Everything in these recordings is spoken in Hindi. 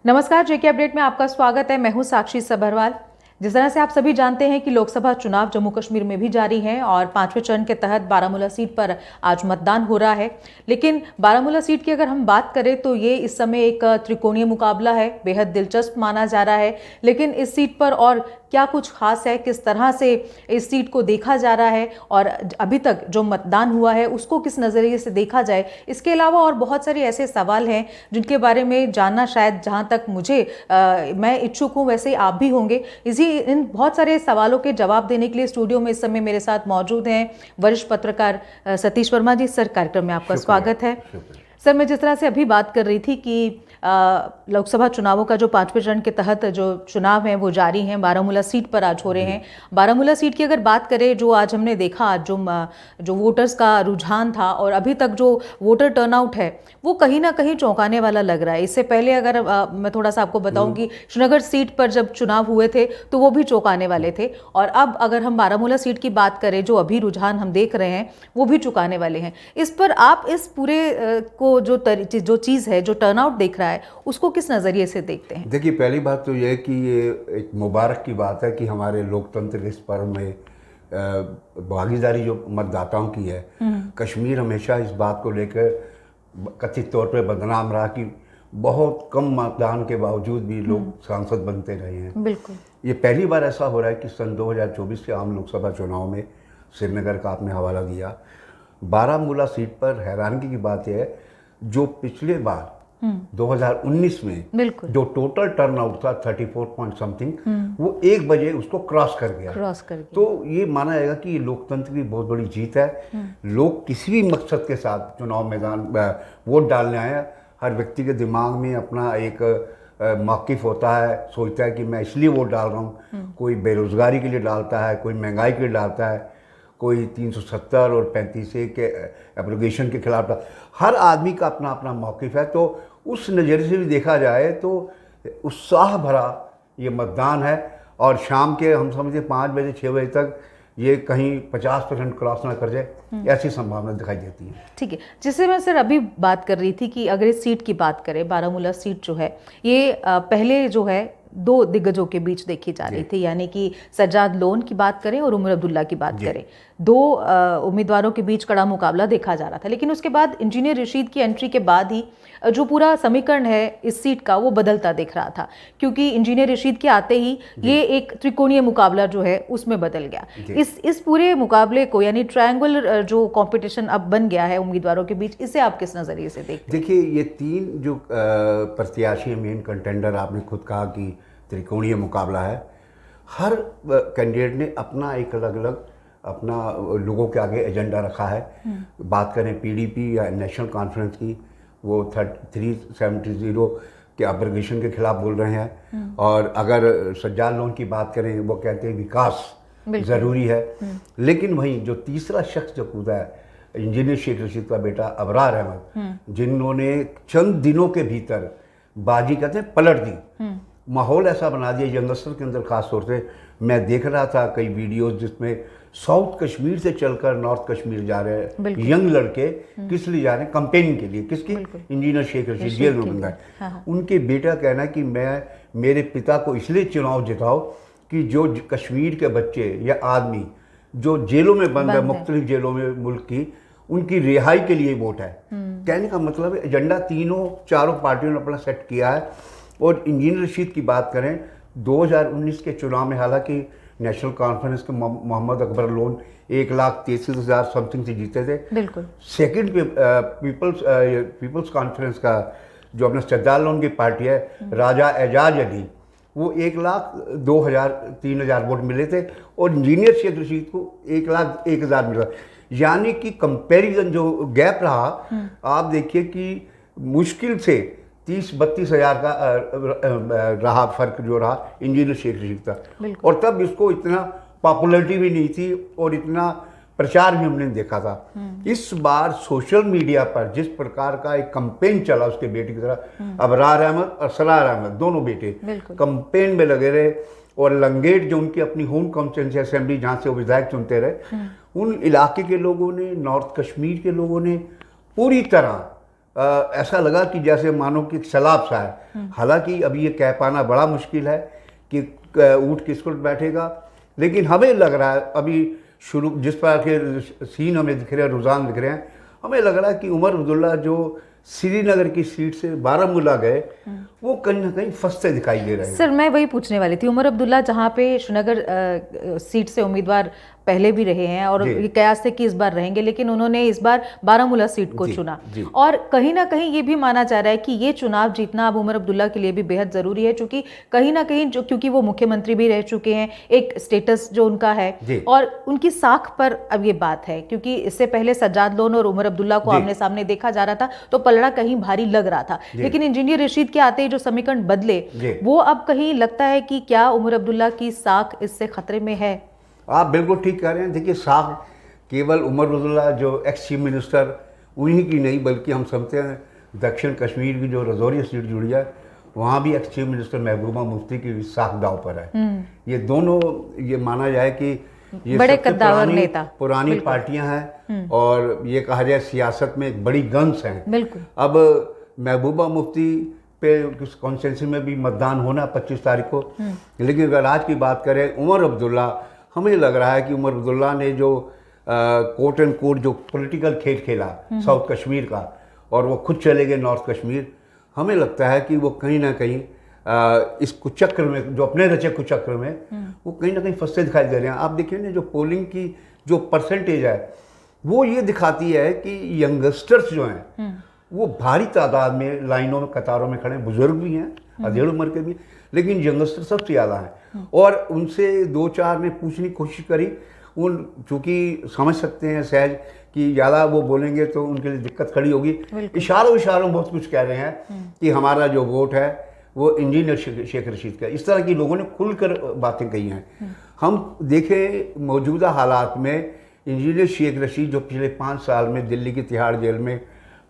नमस्कार, जेके अपडेट में आपका स्वागत है। मैं हूं साक्षी सबरवाल। जिस तरह से आप सभी जानते हैं कि लोकसभा चुनाव जम्मू कश्मीर में भी जारी हैं और 5वें चरण के तहत बारामूला सीट पर आज मतदान हो रहा है। लेकिन बारामूला सीट की अगर हम बात करें तो ये इस समय एक त्रिकोणीय मुकाबला है, बेहद दिलचस्प माना जा रहा है। लेकिन इस सीट पर और क्या कुछ खास है, किस तरह से इस सीट को देखा जा रहा है और अभी तक जो मतदान हुआ है उसको किस नज़रिए से देखा जाए, इसके अलावा और बहुत सारे ऐसे सवाल हैं जिनके बारे में जानना शायद जहां तक मुझे मैं इच्छुक हूं, वैसे आप भी होंगे। इन बहुत सारे सवालों के जवाब देने के लिए स्टूडियो में इस समय मेरे साथ मौजूद हैं वरिष्ठ पत्रकार सतीश वर्मा जी। सर, कार्यक्रम में आपका स्वागत है। सर, मैं जिस तरह से अभी बात कर रही थी कि लोकसभा चुनावों का जो 5वें चरण के तहत जो चुनाव हैं वो जारी हैं, बारामूला सीट पर आज हो रहे हैं। बारामूला सीट की अगर बात करें, जो आज हमने देखा, आज जो वोटर्स का रुझान था और अभी तक जो वोटर टर्नआउट है वो कहीं ना कहीं चौंकाने वाला लग रहा है। इससे पहले अगर मैं थोड़ा सा आपको बताऊं कि श्रीनगर सीट पर जब चुनाव हुए थे तो वो भी चौंकाने वाले थे, और अब अगर हम बारामूला सीट की बात करें, जो अभी रुझान हम देख रहे हैं वो भी चौंकाने वाले हैं। इस पर आप इस पूरे को जो चीज़ है, जो टर्नआउट देख रहा है, उसको किस नज़रिए से देखते हैं? देखिए, पहली बात तो यह है कि ये एक मुबारक की बात है कि हमारे लोकतंत्र के इस पर्व में भागीदारी जो मतदाताओं की है। कश्मीर हमेशा इस बात को लेकर कथित तौर पर बदनाम रहा कि बहुत कम मतदान के बावजूद भी लोग सांसद बनते रहे हैं। बिल्कुल, ये पहली बार ऐसा हो रहा है कि सन 2024 के आम लोकसभा चुनाव में श्रीनगर का आपने हवाला दिया, बारामूला सीट पर हैरानगी की बात यह है, जो पिछले बार 2019 में जो टोटल टर्नआउट था 34 पॉइंट समथिंग, वो 1 बजे उसको क्रॉस कर गया। तो ये माना जाएगा कि ये लोकतंत्र की बहुत बड़ी जीत है। लोग किसी भी मकसद के साथ चुनाव मैदान वोट डालने आए हैं। हर व्यक्ति के दिमाग में अपना एक मौक़िफ़ होता है, सोचता है कि मैं इसलिए वोट डाल रहा हूँ। कोई बेरोज़गारी के लिए डालता है, कोई महंगाई के लिए डालता है, कोई 370 और 35A के एप्लीकेशन के खिलाफ। हर आदमी का अपना अपना मौक़िफ़ है। तो उस नज़रिए से भी देखा जाए तो उत्साह भरा ये मतदान है, और शाम के हम समझे 5 बजे 6 बजे तक ये कहीं 50% क्रॉस ना कर जाए, ऐसी संभावना दिखाई देती है। ठीक है, जिससे मैं सर अभी बात कर रही थी कि अगर इस सीट की बात करें, बारामूला सीट जो है ये पहले जो है 2 दिग्गजों के बीच देखी जा रही थी, यानी कि सज्जाद लोन की बात करें और उमर अब्दुल्ला की बात करें। 2 उम्मीदवारों के बीच कड़ा मुकाबला देखा जा रहा था। लेकिन उसके बाद इंजीनियर रशीद की एंट्री के बाद ही जो पूरा समीकरण है इस सीट का वो बदलता दिख रहा था, क्योंकि इंजीनियर रशीद के आते ही ये एक त्रिकोणीय मुकाबला जो है उसमें बदल गया। इस पूरे मुकाबले को, यानी ट्रायंगुलर जो कंपटीशन अब बन गया है उम्मीदवारों के बीच, इसे आप किस नज़रिए से देखते हैं? देखिए, ये 3 जो प्रत्याशी मेन कंटेंडर, आपने खुद कहा कि त्रिकोणीय मुकाबला है। हर कैंडिडेट ने अपना एक अलग अलग अपना लोगों के आगे एजेंडा रखा है। बात करें पीडीपी या नेशनल कॉन्फ्रेंस की, वो 370 के एब्रोगेशन के खिलाफ बोल रहे हैं। और अगर सज्जाद लोन की बात करें, वो कहते हैं विकास ज़रूरी है। लेकिन वहीं जो तीसरा शख्स जो कूदा है, इंजीनियर शेख रशीद का बेटा अबरार अहमद, जिन्होंने चंद दिनों के भीतर बाजी कहते हैं पलट दी, माहौल ऐसा बना दिया यंगस्टर के अंदर। खास तौर से मैं देख रहा था कई वीडियोस जिसमें साउथ कश्मीर से चलकर नॉर्थ कश्मीर जा रहे हैं यंग लड़के। किस लिए जा रहे हैं? कैंपेनिंग के लिए। किसकी? इंजीनियर शेख रशीद जेल में बंद है। उनके बेटा कहना है कि मैं मेरे पिता को इसलिए चुनाव जिताओ कि जो कश्मीर के बच्चे या आदमी जो जेलों में बंद है, मुख्तलिफ जेलों में मुल्क की, उनकी रिहाई के लिए वोट है। कहने का मतलब है एजेंडा चारों पार्टियों ने अपना सेट किया है। और इंजीनियर रशीद की बात करें, 2019 के चुनाव में हालांकि नेशनल कॉन्फ्रेंस के मोहम्मद अकबर लोन 1,33,000 समथिंग से जीते थे। बिल्कुल। सेकंड पीपल्स कॉन्फ्रेंस का जो अपना सज्जाद लोन की पार्टी है, राजा एजाज अली, वो 1,02,000-3,000 वोट मिले थे, और इंजीनियर शेख रशीद को 1,01,000 मिला। यानी कि कंपैरिजन जो गैप रहा, आप देखिए कि मुश्किल से 30-32 हज़ार का रहा फर्क जो रहा इंजीनियर शेख रशीद का। और तब इसको इतना पॉपुलैरिटी भी नहीं थी और इतना प्रचार भी हमने देखा था। इस बार सोशल मीडिया पर जिस प्रकार का एक कंपेन चला उसके बेटे की तरह, अबरार अहमद और सरार अहमद दोनों बेटे कंपेन में लगे रहे, और लंगेट जो उनकी अपनी होम कॉन्स्टिट्यूंसी असेंबली जहाँ से वो विधायक चुनते रहे, उन इलाके के लोगों ने, नॉर्थ कश्मीर के लोगों ने पूरी तरह ऐसा लगा कि जैसे मानो कि सैलाब सा है। हालांकि अभी ये कह पाना बड़ा मुश्किल है कि ऊँट किस पर बैठेगा, लेकिन हमें लग रहा है अभी शुरू जिस प्रकार के सीन हमें दिख रहे हैं, रुझान दिख रहे हैं, हमें लग रहा है कि उमर अब्दुल्ला जो श्रीनगर की सीट से बारामूला गए वो कहीं ना कहीं फंसते दिखाई दे रहे हैं। सर मैं वही पूछने वाली थी, उमर अब्दुल्ला जहाँ पे श्रीनगर सीट से उम्मीदवार पहले भी रहे हैं और ये कयास थे कि इस बार रहेंगे, लेकिन उन्होंने इस बार बारामूला सीट को चुना और कहीं ना कहीं ये भी माना जा रहा है कि ये चुनाव जीतना अब उमर अब्दुल्ला के लिए भी बेहद जरूरी है, क्योंकि कहीं ना कहीं क्योंकि वो मुख्यमंत्री भी रह चुके हैं, एक स्टेटस जो उनका है और उनकी साख पर अब ये बात है, क्योंकि इससे पहले सज्जाद लोन और उमर अब्दुल्ला को आमने सामने देखा जा रहा था तो पलड़ा कहीं भारी लग रहा था, लेकिन इंजीनियर रशीद के आते ही जो समीकरण बदले वो अब कहीं लगता है कि क्या उमर अब्दुल्ला की साख इससे खतरे में है? आप बिल्कुल ठीक कह रहे हैं। देखिए, साख केवल उमर अब्दुल्ला जो एक्स चीफ मिनिस्टर उन्हीं की नहीं, बल्कि हम समझते हैं दक्षिण कश्मीर की जो रजौरी सीट जुड़ी है वहाँ भी ex chief minister Mehbooba Mufti की साख दाव पर है। ये दोनों, ये माना जाए कि ये बड़े कद्दावर नेता, पुरानी पार्टियां हैं और ये कहा जाए सियासत में एक बड़ी गंस हैं। बिल्कुल। अब महबूबा मुफ्ती पे कॉन्स्टिट्यूंसी में भी मतदान होना 25 तारीख को, लेकिन अगर आज की बात करें उमर अब्दुल्ला, हमें लग रहा है कि उमर अब्दुल्ला ने जो कोट एंड कोट जो पॉलिटिकल खेल खेला साउथ कश्मीर का और वो खुद चले गए नॉर्थ कश्मीर, हमें लगता है कि वो कहीं ना कहीं इस कुचक्र में, जो अपने रचे कुचक्र में, वो कहीं ना कहीं फंसते दिखाई दे रहे हैं। आप देखिए ना, जो पोलिंग की जो परसेंटेज है वो ये दिखाती है कि यंगस्टर्स जो हैं वो भारी तादाद में लाइनों में कतारों में खड़े हैं, बुजुर्ग भी हैं, अधेड़ उम्र के भी, लेकिन यंगस्टर सबसे ज़्यादा हैं। और उनसे दो चार ने पूछने की कोशिश करी, उन चूँकि समझ सकते हैं सहज कि ज़्यादा वो बोलेंगे तो उनके लिए दिक्कत खड़ी होगी, इशारों बहुत कुछ कह रहे हैं कि हमारा जो वोट है वो इंजीनियर शेख रशीद का। इस तरह की लोगों ने खुलकर बातें कही हैं। हम देखें मौजूदा हालात में इंजीनियर शेख रशीद जो पिछले 5 साल में दिल्ली की तिहाड़ जेल में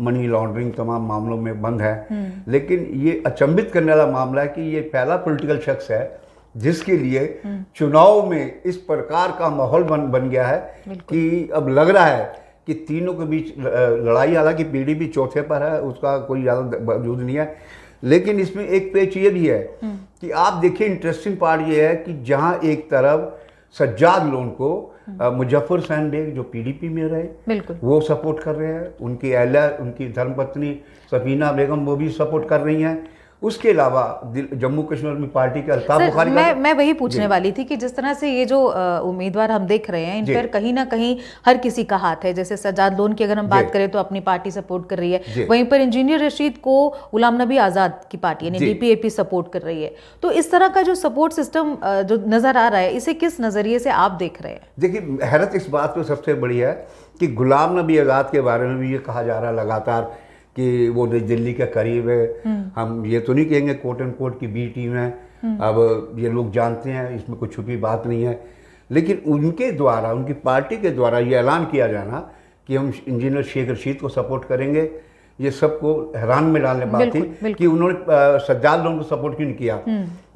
मनी लॉन्ड्रिंग तमाम मामलों में बंद है, लेकिन ये अचंभित करने वाला मामला है कि ये पहला पॉलिटिकल शख्स है जिसके लिए चुनाव में इस प्रकार का माहौल बन गया है कि अब लग रहा है कि तीनों के बीच लड़ाई, हालांकि पीडीपी चौथे पर है, उसका कोई ज़्यादा वजूद नहीं है, लेकिन इसमें एक पेच ये भी है कि आप देखिए, इंटरेस्टिंग पार्ट ये है कि जहां एक तरफ सज्जाद लोन को मुजफ्फर हुसैन बेग जो पीडीपी में रहे वो सपोर्ट कर रहे हैं, उनकी अहलिया, उनकी धर्मपत्नी सफीना बेगम वो भी सपोर्ट कर रही हैं, उसके अलावा जम्मू कश्मीर में पार्टी के अल्ताफ बुखारी, मैं वही पूछने वाली थी कि जिस तरह से ये जो उम्मीदवार हम देख रहे हैं इन पर कहीं ना कहीं हर किसी का हाथ है। जैसे सज्जाद लोन की अगर हम बात करें तो अपनी पार्टी सपोर्ट कर रही है, वहीं पर इंजीनियर रशीद को गुलाम नबी आज़ाद की पार्टी यानी डीपीएपी सपोर्ट कर रही है। तो इस तरह का जो सपोर्ट सिस्टम जो नजर आ रहा है, इसे किस नजरिए से आप देख रहे हैं? देखिए, हैरत इस बात को सबसे बड़ी है कि गुलाम नबी आज़ाद के बारे में भी ये कहा जा रहा है लगातार कि वो दिल्ली के करीब है। हम ये तो नहीं कहेंगे कोट एंड कोट की बी टीम है, अब ये लोग जानते हैं, इसमें कोई छुपी बात नहीं है, लेकिन उनके द्वारा, उनकी पार्टी के द्वारा ये ऐलान किया जाना कि हम इंजीनियर शेख रशीद को सपोर्ट करेंगे, ये सबको हैरान में डालने बात थी कि उन्होंने सज्जाद लोन को सपोर्ट क्यों नहीं किया।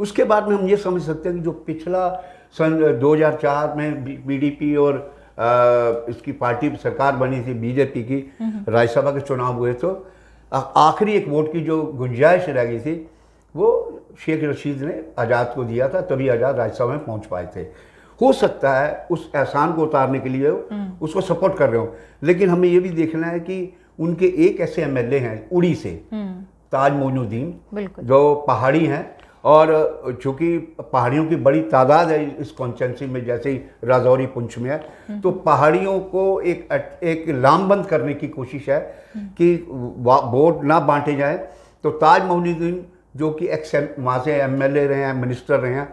उसके बाद में हम ये समझ सकते हैं कि जो पिछला सन 2004 में बीडीपी और इसकी पार्टी सरकार बनी थी बीजेपी की, राज्यसभा के चुनाव हुए तो आखिरी एक वोट की जो गुंजाइश रह गई थी वो शेख रशीद ने आज़ाद को दिया था, तभी आज़ाद राज्यसभा में पहुंच पाए थे। हो सकता है उस एहसान को उतारने के लिए उसको सपोर्ट कर रहे हो, लेकिन हमें ये भी देखना है कि उनके एक ऐसे एमएलए हैं उड़ी से, ताज मोइनुद्दीन, जो पहाड़ी हैं, और चूंकि पहाड़ियों की बड़ी तादाद है इस कॉन्स्टिट्यूंसी में, जैसे ही राजौरी पुंछ में है, तो पहाड़ियों को एक लामबंद करने की कोशिश है कि वोट ना बांटे जाए। तो ताज मोइनुद्दीन जो कि एक्स वहाँ से एमएलए रहे हैं, मिनिस्टर रहे हैं,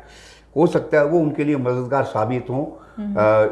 हो सकता है वो उनके लिए मददगार साबित हों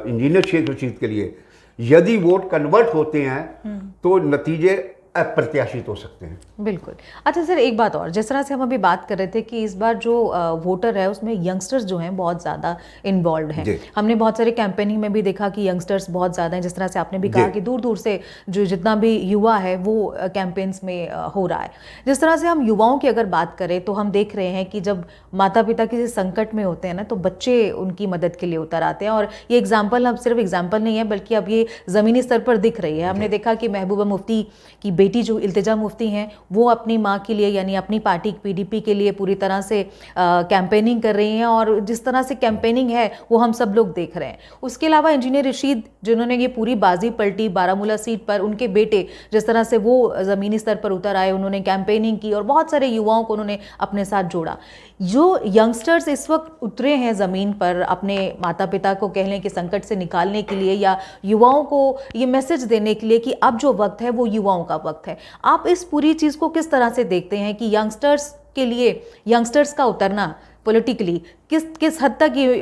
इंजीनियर शेख रशीद के लिए। यदि वोट कन्वर्ट होते हैं तो नतीजे अप्रत्याशित हो सकते हैं। बिल्कुल। अच्छा सर, एक बात और, जिस तरह से हम अभी बात कर रहे थे कि इस बार जो वोटर है उसमें यंगस्टर्स जो हैं बहुत ज़्यादा इन्वॉल्व हैं, हमने बहुत सारे कैंपेनिंग में भी देखा कि यंगस्टर्स बहुत ज़्यादा हैं, जिस तरह से आपने भी कहा कि दूर दूर से जो जितना भी युवा है वो कैंपेन्स में हो रहा है। जिस तरह से हम युवाओं की अगर बात करें तो हम देख रहे हैं कि जब माता पिता किसी संकट में होते हैं ना तो बच्चे उनकी मदद के लिए उतर आते हैं, और ये एग्जाम्पल अब सिर्फ एग्जाम्पल नहीं है बल्कि अब ये ज़मीनी स्तर पर दिख रही है। हमने देखा कि महबूबा मुफ्ती की बेटी जो इल्तिजा मुफ्ती हैं वो अपनी माँ के लिए यानी अपनी पार्टी PDP के लिए पूरी तरह से कैंपेनिंग कर रही हैं, और जिस तरह से कैंपेनिंग है वो हम सब लोग देख रहे हैं। उसके अलावा इंजीनियर रशीद जिन्होंने ये पूरी बाजी पलटी बारामूला सीट पर, उनके बेटे जिस तरह से वो ज़मीनी स्तर पर उतर आए, उन्होंने कैंपेनिंग की और बहुत सारे युवाओं को उन्होंने अपने साथ जोड़ा। जो यंगस्टर्स इस वक्त उतरे हैं ज़मीन पर अपने माता पिता को कह लें कि संकट से निकालने के लिए, या युवाओं को ये मैसेज देने के लिए कि अब जो वक्त है वो युवाओं का वक्त है, आप इस पूरी चीज़ को किस तरह से देखते हैं कि यंगस्टर्स के लिए यंगस्टर्स का उतरना पॉलिटिकली किस हद तक ये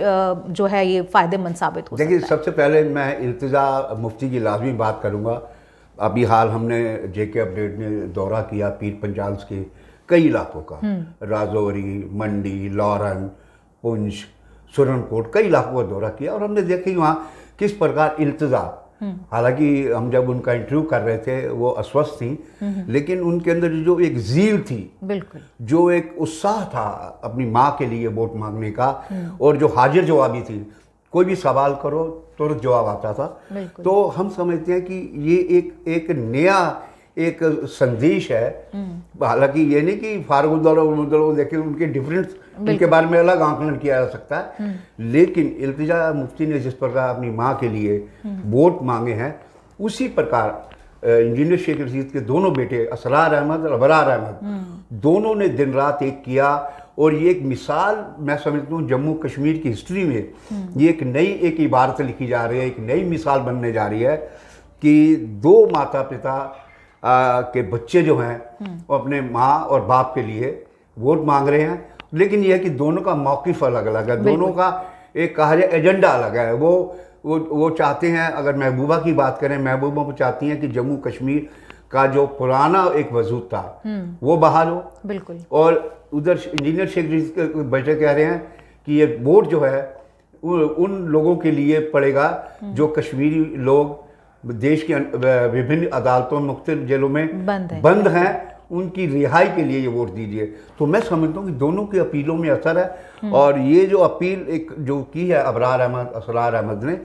जो है ये फ़ायदेमंद साबित हो सकता है? देखिए, सबसे पहले मैं इल्तिजा मुफ्ती की लाजमी बात करूँगा। अभी हाल हमने JK अपडेट ने दौरा किया पीर पंजाल्स के कई इलाकों का, राजौरी, मंडी, लॉरन, पुंछ, सुरनकोट, कई इलाकों का दौरा किया और हमने देखी वहाँ किस प्रकार इल्तिजा, हालांकि हम जब उनका इंटरव्यू कर रहे थे वो अस्वस्थ थी, लेकिन उनके अंदर जो एक ज़ील थी, बिल्कुल, जो एक उत्साह था अपनी माँ के लिए वोट मांगने का, और जो हाजिर जवाबी थी, कोई भी सवाल करो तुरंत जवाब आता था। तो हम समझते हैं कि ये एक नया एक संदेश है। हालांकि ये नहीं कि फारूक देखिए उनके डिफरेंस, उनके बारे में अलग आंकलन किया जा सकता है, लेकिन इल्तिजा मुफ्ती ने जिस प्रकार अपनी माँ के लिए वोट मांगे हैं, उसी प्रकार इंजीनियर शेख रशीद के दोनों बेटे असरार अहमद और अबरार अहमद, दोनों ने दिन रात एक किया। और ये एक मिसाल मैं समझता हूँ जम्मू कश्मीर की हिस्ट्री में ये एक इबारत लिखी जा रही है, एक नई मिसाल बनने जा रही है कि दो माता पिता के बच्चे जो हैं वो अपने माँ और बाप के लिए वोट मांग रहे हैं, लेकिन यह है कि दोनों का मौक़िफ़ अलग अलग है, दोनों का एक कहा जाए एजेंडा अलग है। वो चाहते हैं, अगर महबूबा की बात करें, महबूबा वो चाहती हैं कि जम्मू कश्मीर का जो पुराना एक वजूद था वो बहाल हो, बिल्कुल, और उधर इंजीनियर शेख रशीद के बेटे कह रहे हैं कि ये वोट जो है उन लोगों के लिए पड़ेगा जो कश्मीरी लोग देश के विभिन्न अदालतों, मुख्तलिफ जेलों में बंद हैं, उनकी रिहाई के लिए ये वोट दीजिए। तो मैं समझता हूँ कि दोनों की अपीलों में असर है, और ये जो अपील एक जो की है अबरार अहमद, असरार अहमद ने,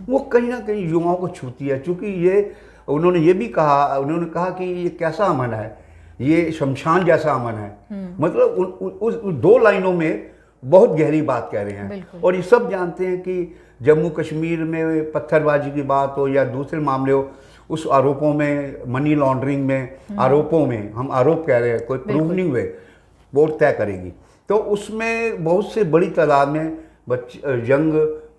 वो कहीं ना कहीं युवाओं को छूती है, क्योंकि ये उन्होंने ये भी कहा, उन्होंने कहा कि ये कैसा अमन है, ये शमशान जैसा अमन है। मतलब उस दो लाइनों में बहुत गहरी बात कह रहे हैं। और ये सब जानते हैं कि जम्मू कश्मीर में पत्थरबाजी की बात हो या दूसरे मामले हो, उस आरोपों में, मनी लॉन्ड्रिंग में आरोपों में, हम आरोप कह रहे हैं, कोई प्रूफ नहीं हुए, वोट तय करेगी। तो उसमें बहुत से बड़ी तादाद में बच्चे, यंग,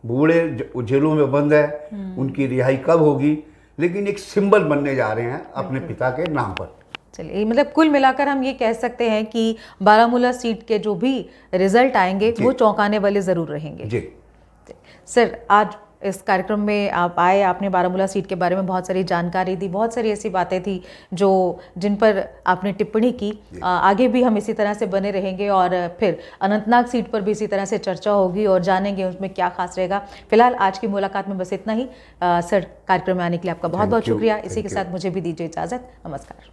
बूढ़े जेलों में बंद है, उनकी रिहाई कब होगी, लेकिन एक सिंबल बनने जा रहे हैं अपने पिता के नाम पर। चलिए, मतलब कुल मिलाकर हम ये कह सकते हैं कि बारामूला सीट के जो भी रिजल्ट आएंगे वो चौंकाने वाले ज़रूर रहेंगे। जी सर, आज इस कार्यक्रम में आप आए, आपने बारामूला सीट के बारे में बहुत सारी जानकारी दी, बहुत सारी ऐसी बातें थी जिन पर आपने टिप्पणी की। आगे भी हम इसी तरह से बने रहेंगे और फिर अनंतनाग सीट पर भी इसी तरह से चर्चा होगी और जानेंगे उसमें क्या खास रहेगा। फिलहाल आज की मुलाकात में बस इतना ही। सर, कार्यक्रम में आने के लिए आपका बहुत बहुत शुक्रिया। इसी के साथ मुझे भी दीजिए इजाज़त। नमस्कार।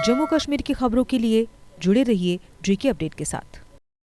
जम्मू कश्मीर की खबरों के लिए जुड़े रहिए JK अपडेट के साथ।